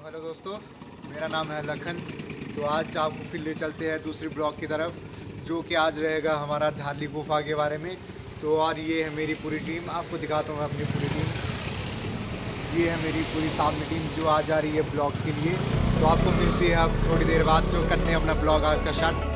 Hello दोस्तों, मेरा नाम है लखन। तो आज आपको फिर ले चलते हैं दूसरी ब्लॉग की तरफ, जो कि आज रहेगा हमारा धारली गुफा के बारे में। तो और ये है मेरी पूरी टीम, आपको दिखाता हूँ मैं अपनी पूरी टीम। ये है मेरी पूरी सामने टीम जो आज जा रही है ब्लॉग के लिए। तो आपको मिलती है अब थोड़ी देर बाद, जो करते हैं अपना ब्लॉग आज का स्टार्ट।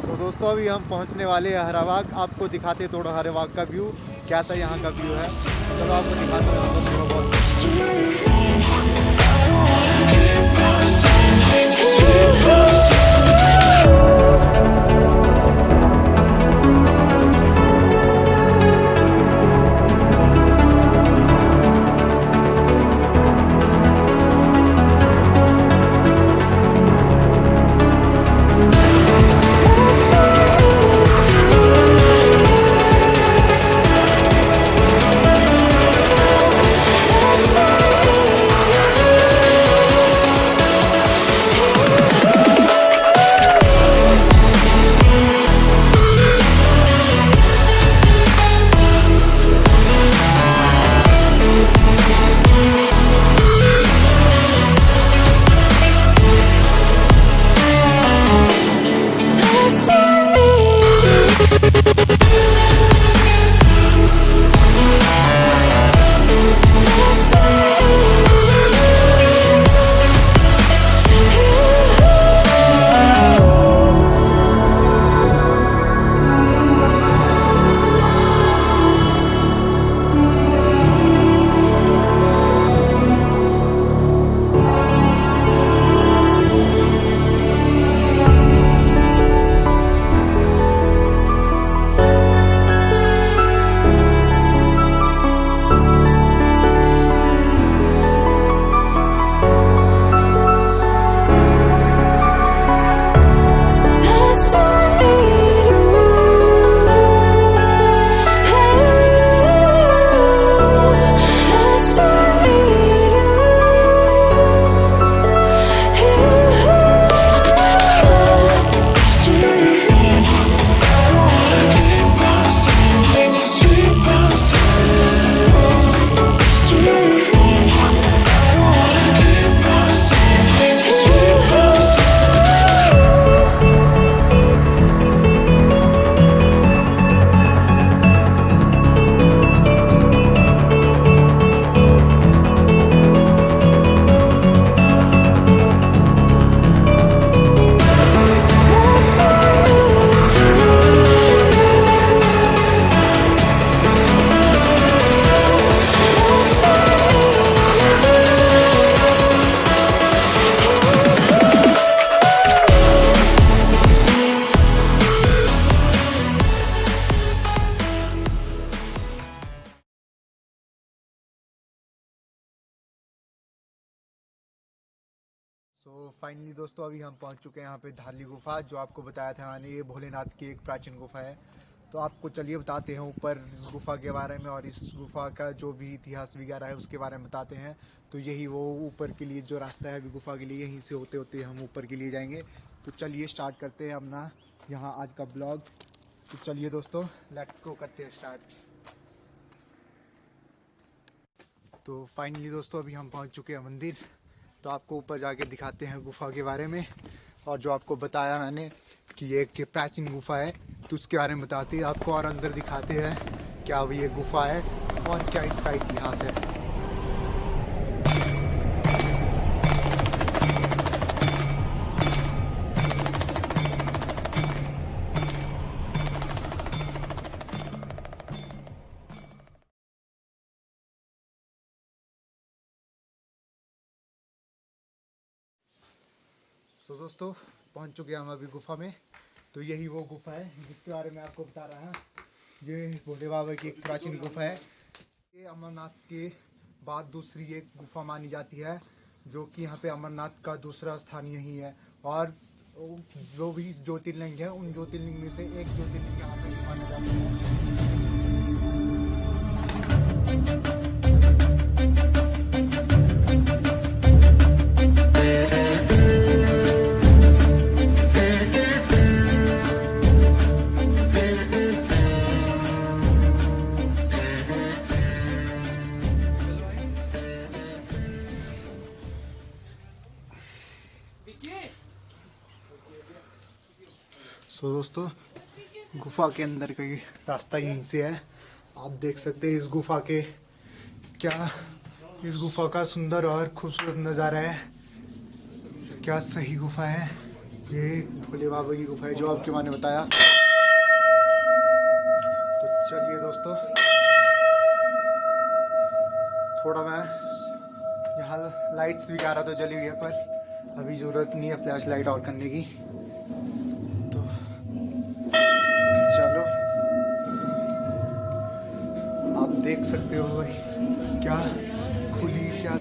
तो दोस्तों अभी हम पहुंचने वाले हैं हराबाग। आपको दिखाते थोड़ा हराबाग का व्यू, कैसा यहाँ का व्यू है। चलो आपको दिखाते हैं थोड़ा बहुत। फाइनली दोस्तों अभी हम पहुंच चुके हैं यहाँ पे धारली गुफा, जो आपको बताया था मैंने, ये भोलेनाथ की एक प्राचीन गुफा है। तो आपको चलिए बताते हैं ऊपर इस गुफा के बारे में, और इस गुफा का जो भी इतिहास वगैरह है उसके बारे में बताते हैं। तो यही वो ऊपर के लिए जो रास्ता है अभी गुफा के लिए, यहीं से होते होते हम ऊपर के लिए जाएंगे। तो चलिए स्टार्ट करते हैं अपना यहाँ आज का ब्लॉग। तो चलिए दोस्तों लेट्स गो, करते हैं स्टार्ट। तो फाइनली दोस्तों अभी हम पहुँच चुके हैं मंदिर। तो आपको ऊपर जाके दिखाते हैं गुफा के बारे में, और जो आपको बताया मैंने कि ये एक प्राचीन गुफा है, तो उसके बारे में बताते हैं आपको, और अंदर दिखाते हैं क्या ये गुफा है और क्या इसका इतिहास है। तो दोस्तों पहुंच चुके हैं हम अभी गुफा में। तो यही वो गुफा है जिसके बारे में आपको बता रहा है। ये भोले बाबा की एक प्राचीन गुफा है। ये अमरनाथ के बाद दूसरी एक गुफा मानी जाती है, जो कि यहाँ पे अमरनाथ का दूसरा स्थान यही है। और जो भी ज्योतिर्लिंग है उन ज्योतिर्लिंग में से एक ज्योतिर्लिंग यहाँ पे माना जाता है। तो दोस्तों गुफा के अंदर का ये रास्ता यहीं से है। आप देख सकते हैं इस गुफा का सुंदर और खूबसूरत नज़ारा है। क्या सही गुफा है। ये भोले बाबा की गुफा है जो आपके माँ ने बताया। तो चलिए दोस्तों, थोड़ा मैं यहाँ लाइट्स भी आ रहा तो जली हुई है, पर अभी ज़रूरत नहीं है फ्लैश लाइट ऑन करने की। चलो आप देख सकते हो भाई, क्या खुली क्या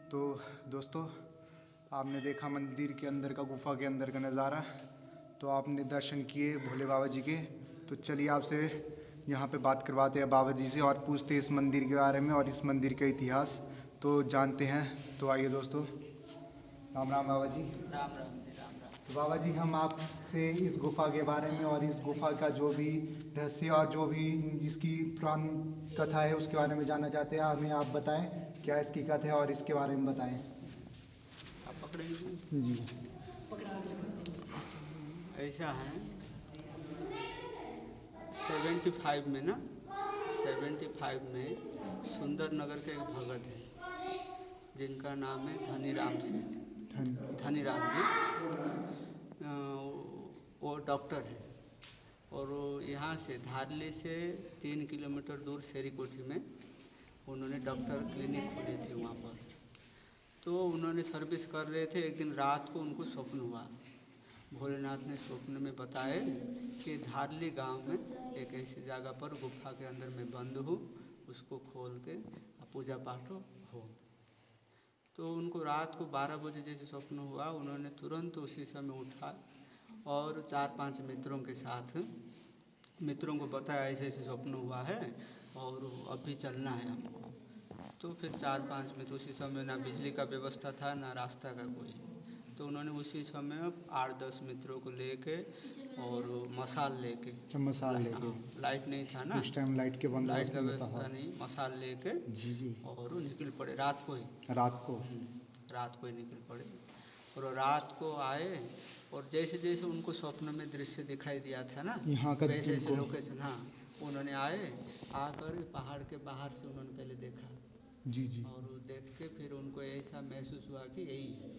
तो दोस्तों आपने देखा मंदिर के अंदर का, गुफा के अंदर का नज़ारा। तो आपने दर्शन किए भोले बाबा जी के। तो चलिए आपसे यहाँ पे बात करवाते हैं बाबा जी से और पूछते हैं इस मंदिर के बारे में और इस मंदिर का इतिहास तो जानते हैं। तो आइए दोस्तों। राम राम बाबा जी। राम राम जी, राम राम। तो बाबा जी हम आपसे इस गुफा के बारे में और इस गुफा का जो भी रहस्य और जो भी इसकी पुराण कथा है उसके बारे में जानना चाहते हैं। हमें आप बताएं क्या इसकी कथा है और इसके बारे में बताएं। आप पकड़ेंगे जी। ऐसा है 75 में ना 75 में सुंदर नगर के एक भगत है जिनका नाम है धनीराम सिंह। धनीराम जी वो डॉक्टर है। और वो यहाँ से धारली से 3 किलोमीटर दूर शेरीकोठी में उन्होंने डॉक्टर क्लिनिक खोले थे वहाँ पर। तो उन्होंने सर्विस कर रहे थे, एक दिन रात को उनको स्वप्न हुआ। भोलेनाथ ने स्वप्न में बताए कि धारली गांव में एक ऐसी जगह पर गुफा के अंदर में बंद हूँ, उसको खोल के पूजा पाठ हो। तो उनको रात को 12 बजे जैसे स्वप्न हुआ, उन्होंने तुरंत उसी समय उठा और 4-5 मित्रों के साथ मित्रों को बताया ऐसे ऐसे स्वप्न हुआ है और अभी चलना है हमको। तो फिर 4-5 मित्र, उसी समय ना बिजली का व्यवस्था था ना रास्ता का कोई, तो उन्होंने उसी समय 8-10 मित्रों को लेके और मसाल लेके, मसाल लेके, लाइट नहीं था ना उस टाइम लाइट के लाइट बंदोबस्त का नहीं होता व्यवस्था था। नहीं, मसाल लेके जी जी। और वो निकल पड़े रात को ही। रात को रात को ही निकल पड़े और वो रात को आए और जैसे जैसे उनको स्वप्न में दृश्य दिखाई दिया था ना, यहाँ का वैसे ऐसे उनको- लोकेशन, हाँ, उन्होंने आए, आकर पहाड़ के बाहर से उन्होंने पहले देखा जी जी। और वो देख के फिर उनको ऐसा महसूस हुआ कि यही है।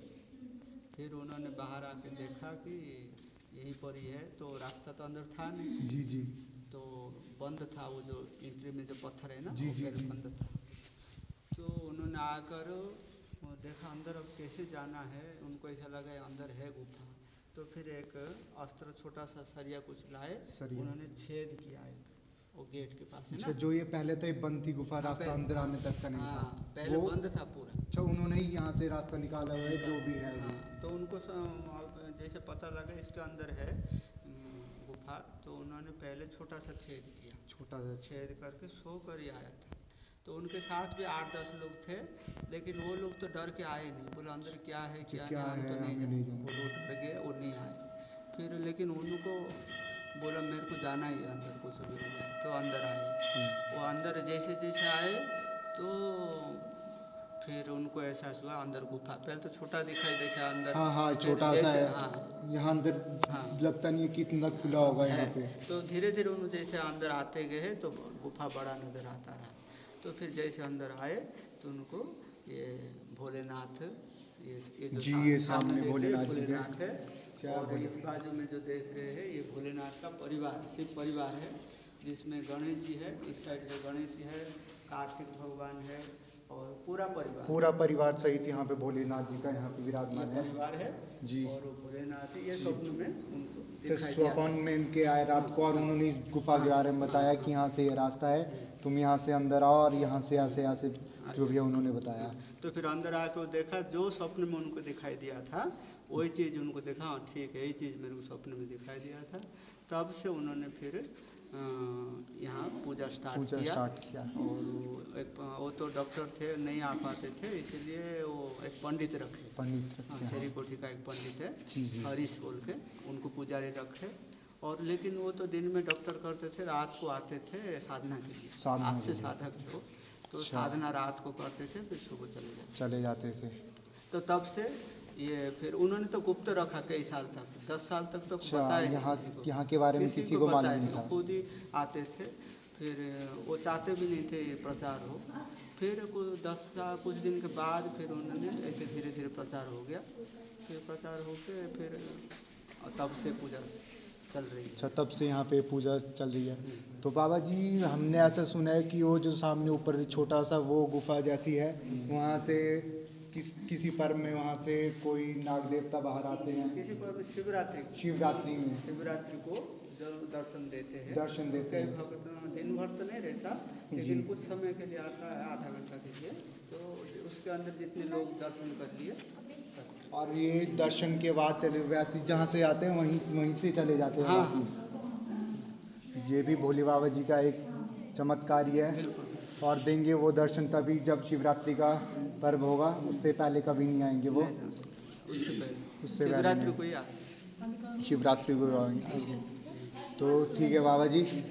फिर उन्होंने बाहर आके देखा कि यहीं पर ही है, तो रास्ता तो अंदर था नहीं, जी जी। तो बंद था, वो जो एंट्री में जो पत्थर है ना, जी वो जी पहले जी। बंद था। तो उन्होंने आकर वो देखा अंदर अब कैसे जाना है, उनको ऐसा लगा अंदर है गुफा। तो फिर एक अस्त्र, छोटा सा सरिया कुछ लाए, सरिया। उन्होंने छेद किया एक, वो गेट के पास है अच्छा, ना। जो ये पहले तो ये बंद थी गुफा, रास्ता पहले- अंदर आने तक का नहीं हाँ, था, पहले वो बंद था पूरा। अच्छा उन्होंने ही यहाँ से रास्ता निकाला हुआ है जो भी है वो। हाँ, तो उनको जैसे पता लगा इसके अंदर है गुफा, तो उन्होंने पहले छोटा सा छेद किया, छोटा सा छेद करके सो कर ही आया था। तो उनके साथ भी 8-10 लोग थे, लेकिन वो लोग तो डर के आए नहीं, बोले अंदर क्या है क्या क्या नहीं, हम तो है, नहीं हमें नहीं जाए, जाना। वो डर गए, वो नहीं आए। फिर लेकिन उनको बोला मेरे को जाना ही है अंदर, कुछ भी हो जाए, तो अंदर आए। वो अंदर जैसे जैसे आए तो फिर उनको एहसास हुआ अंदर गुफा, पहले तो छोटा दिखाई देखा अंदर। हाँ हाँ, फिर छोटा सा जैसे- है। हाँ, यहाँ अंदर हाँ। लगता नहीं है कि इतना खुला होगा यहाँ पे। तो धीरे धीरे उन जैसे अंदर आते गए तो गुफा बड़ा नज़र आता रहा। तो फिर जैसे अंदर आए तो उनको ये भोलेनाथ, ये जो जी, ये सामने देख रहे हैं, भोलेनाथ जी भोलेनाथ है। क्या और बोले? इस बाजू में जो देख रहे हैं ये भोलेनाथ का परिवार, शिव परिवार है, जिसमें गणेश जी है, इस साइड में गणेश जी है, कार्तिक भगवान है और पूरा परिवार सहित यहाँ पे भोलेनाथ जी का यहाँ पे ये विराजमान है परिवार है। जी। और वो भोलेनाथ है, ये स्वप्न में उनको तो दिखाई दिया था। स्वप्न में इनके आए रात को और उन्होंने इस गुफा के बारे में बताया कि यहाँ से ये रास्ता है, तुम यहाँ से अंदर आओ और यहाँ से ऐसे जो भी है उन्होंने बताया। तो फिर अंदर आकर देखा जो स्वप्न में उनको दिखाई दिया था वही चीज़ उनको देखा, हाँ ठीक है, यही चीज़ मेरे को स्वप्न में दिखाई दिया था। तब से उन्होंने फिर यहाँ पूजा स्टार्ट किया। और वो तो डॉक्टर थे, नहीं आ पाते थे, इसलिए वो एक पंडित रखे, शेरीकोठी का एक पंडित है हरीश बोल के, उनको पुजारी रखे। और लेकिन वो तो दिन में डॉक्टर करते थे, रात को आते थे साधना के लिए, आज से साधक लोग, तो साधना रात को करते थे, फिर सुबह चले जाते थे। तो तब से ये फिर उन्होंने तो गुप्त रखा कई साल तक, 10 साल तक तो बताया यहाँ के बारे में किसी को मालूम नहीं था। खुद ही आते थे, फिर वो चाहते भी नहीं थे प्रचार हो। फिर कुछ दिन के बाद फिर उन्होंने ऐसे धीरे धीरे प्रचार हो गया, फिर प्रचार हो के फिर तब से पूजा चल रही है। अच्छा, तब से यहाँ पे पूजा चल रही है। तो बाबा जी हमने ऐसा सुना है कि वो जो सामने ऊपर से छोटा सा वो गुफा जैसी है, वहाँ से किसी पर्व में वहाँ से कोई नाग देवता बाहर आते हैं, किसी पर्व शिवरात्रि को जब दर्शन देते हैं, कई भक्त दिन भर तो नहीं रहता, लेकिन कुछ समय के लिए आता है, आधा घंटा के लिए, तो उसके अंदर जितने लोग दर्शन कर लिए। और ये दर्शन के बाद चले वैसे जहाँ से आते हैं वहीं से चले जाते हैं। हाँ। ये भी भोले बाबा जी का एक चमत्कार ही है। और देंगे वो दर्शन तभी जब शिवरात्रि का पर्व होगा, उससे पहले कभी नहीं आएंगे वो। उससे शिवरात्रि को ही आते, शिवरात्रि को आएंगे। तो ठीक है बाबा जी,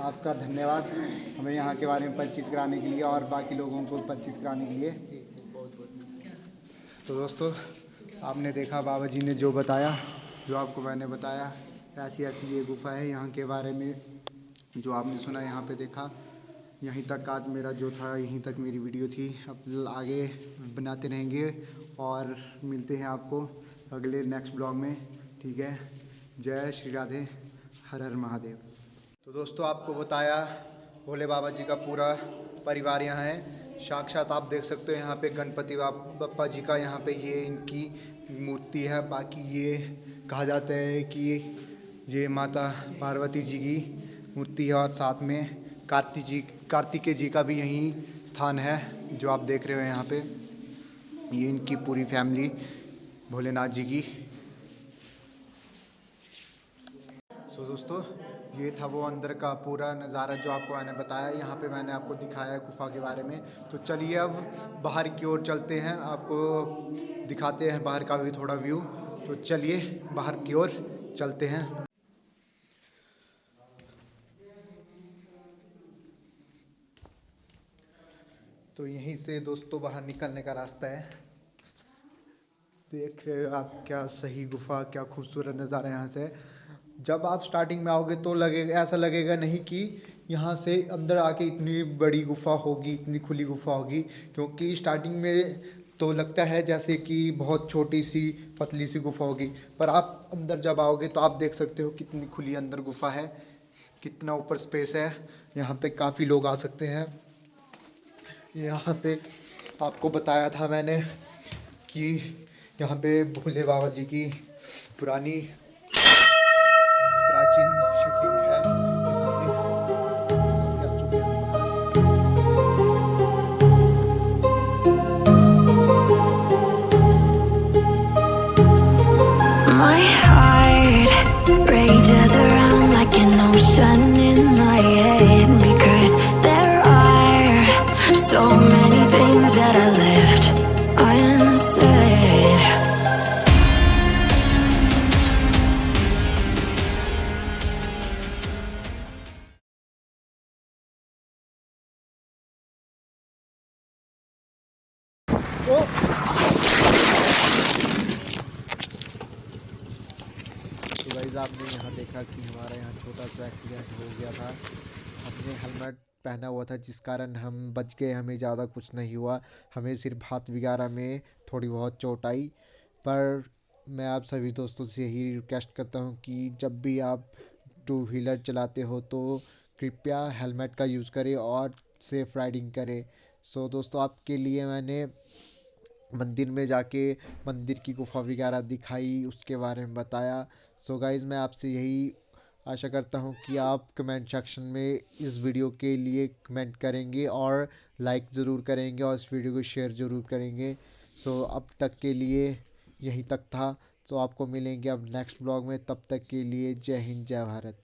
आपका धन्यवाद हमें यहाँ के बारे में परिचित कराने के लिए और बाकी लोगों को परिचित कराने के लिए। तो दोस्तों आपने देखा बाबा जी ने जो बताया, जो आपको मैंने बताया, ऐसी ये गुफा है। यहाँ के बारे में जो आपने सुना यहाँ पे देखा, यहीं तक आज मेरा जो था, यहीं तक मेरी वीडियो थी। अब आगे बनाते रहेंगे और मिलते हैं आपको अगले नेक्स्ट ब्लॉग में। ठीक है, जय श्री राधे। हर हर महादेव। तो दोस्तों आपको बताया भोले बाबा जी का पूरा परिवार यहाँ है। साक्षात आप देख सकते हो यहाँ पे गणपति बप्पा जी का यहाँ पे ये इनकी मूर्ति है। बाकी ये कहा जाता है कि ये माता पार्वती जी की मूर्ति है और साथ में कार्तिकेय जी का भी यहीं स्थान है जो आप देख रहे हो यहाँ पे। ये इनकी पूरी फैमिली भोलेनाथ जी की। सो दोस्तों ये था वो अंदर का पूरा नज़ारा जो आपको मैंने बताया। यहाँ पे मैंने आपको दिखाया गुफा के बारे में। तो चलिए अब बाहर की ओर चलते हैं, आपको दिखाते हैं बाहर का भी थोड़ा व्यू। तो चलिए बाहर की ओर चलते हैं। तो यहीं से दोस्तों बाहर निकलने का रास्ता है। देख रहे हो आप क्या सही गुफा, क्या खूबसूरत नज़ारा यहाँ से। जब आप स्टार्टिंग में आओगे तो लगेगा, ऐसा लगेगा नहीं कि यहाँ से अंदर आके इतनी बड़ी गुफा होगी, इतनी खुली गुफा होगी। क्योंकि स्टार्टिंग में तो लगता है जैसे कि बहुत छोटी सी पतली सी गुफा होगी, पर आप अंदर जब आओगे तो आप देख सकते हो कितनी खुली अंदर गुफा है, कितना ऊपर स्पेस है। यहाँ पे काफ़ी लोग आ सकते हैं। यहाँ पे आपको बताया था मैंने कि यहाँ पे भोले बाबा जी की प्राचीन शिवलिंग है। My heart rages around like an ocean in my head, because there are so many things that I left unsaid. तो गाइस आपने यहाँ देखा कि हमारा यहाँ छोटा सा एक्सीडेंट हो गया था। हमने हेलमेट पहना हुआ था जिस कारण हम बच गए, हमें ज़्यादा कुछ नहीं हुआ। हमें सिर्फ हाथ वगैरह में थोड़ी बहुत चोट आई। पर मैं आप सभी दोस्तों से यही रिक्वेस्ट करता हूँ कि जब भी आप टू व्हीलर चलाते हो तो कृपया हेलमेट का यूज़ करें और सेफ राइडिंग करें। सो दोस्तों आपके लिए मैंने मंदिर में जाके मंदिर की गुफा वगैरह दिखाई, उसके बारे में बताया। सो गाइज़ मैं आपसे यही आशा करता हूँ कि आप कमेंट सेक्शन में इस वीडियो के लिए कमेंट करेंगे और लाइक ज़रूर करेंगे और इस वीडियो को शेयर ज़रूर करेंगे। सो अब तक के लिए यहीं तक था। तो आपको मिलेंगे अब नेक्स्ट ब्लॉग में। तब तक के लिए जय हिंद, जय भारत।